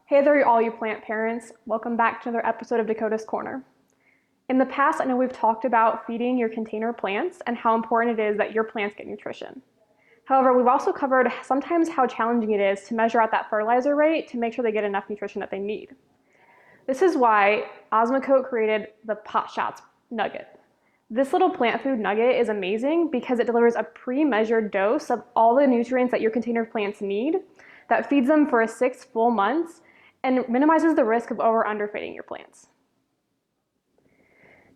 Hey there, all you plant parents. Welcome back to another episode of Dakota's Corner. In the past, I know we've talked about feeding your container plants and how important it is that your plants get nutrition. However, we've also covered sometimes how challenging it is to measure out that fertilizer rate to make sure they get enough nutrition that they need. This is why Osmocote created the Potshots nugget. This little plant food nugget is amazing because it delivers a pre-measured dose of all the nutrients that your container plants need that feeds them for 6 full months and minimizes the risk of over or underfeeding your plants.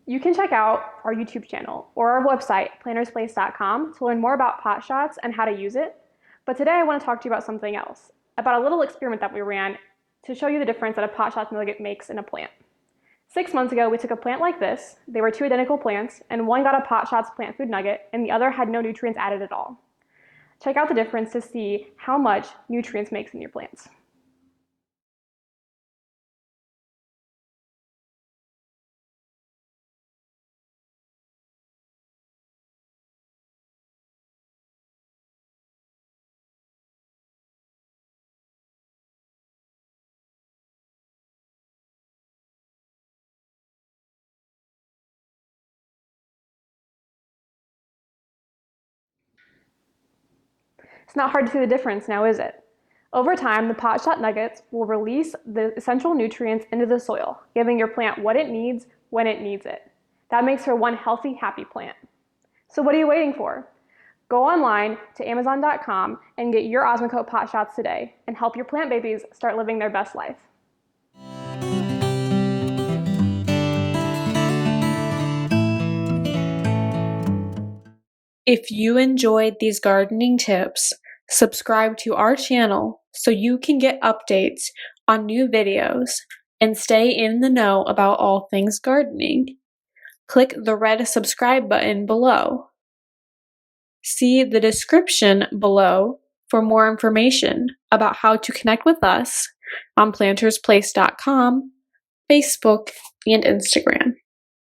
You can check out our YouTube channel or our website, PlantersPlace.com, to learn more about Potshots and how to use it. But today I want to talk to you about something else, about a little experiment that we ran to show you the difference that a Potshots nugget makes in a plant. 6 months ago, we took a plant like this. They were 2 identical plants, and one got a Potshots plant food nugget, and the other had no nutrients added at all. Check out the difference to see how much nutrients makes in your plants. It's not hard to see the difference now, is it? Over time, the Potshot nuggets will release the essential nutrients into the soil, giving your plant what it needs when it needs it. That makes her one healthy, happy plant. So what are you waiting for? Go online to Amazon.com and get your Osmocote Potshots today and help your plant babies start living their best life. If you enjoyed these gardening tips, subscribe to our channel so you can get updates on new videos and stay in the know about all things gardening. Click the red subscribe button below. See the description below for more information about how to connect with us on PlantersPlace.com, Facebook, and Instagram.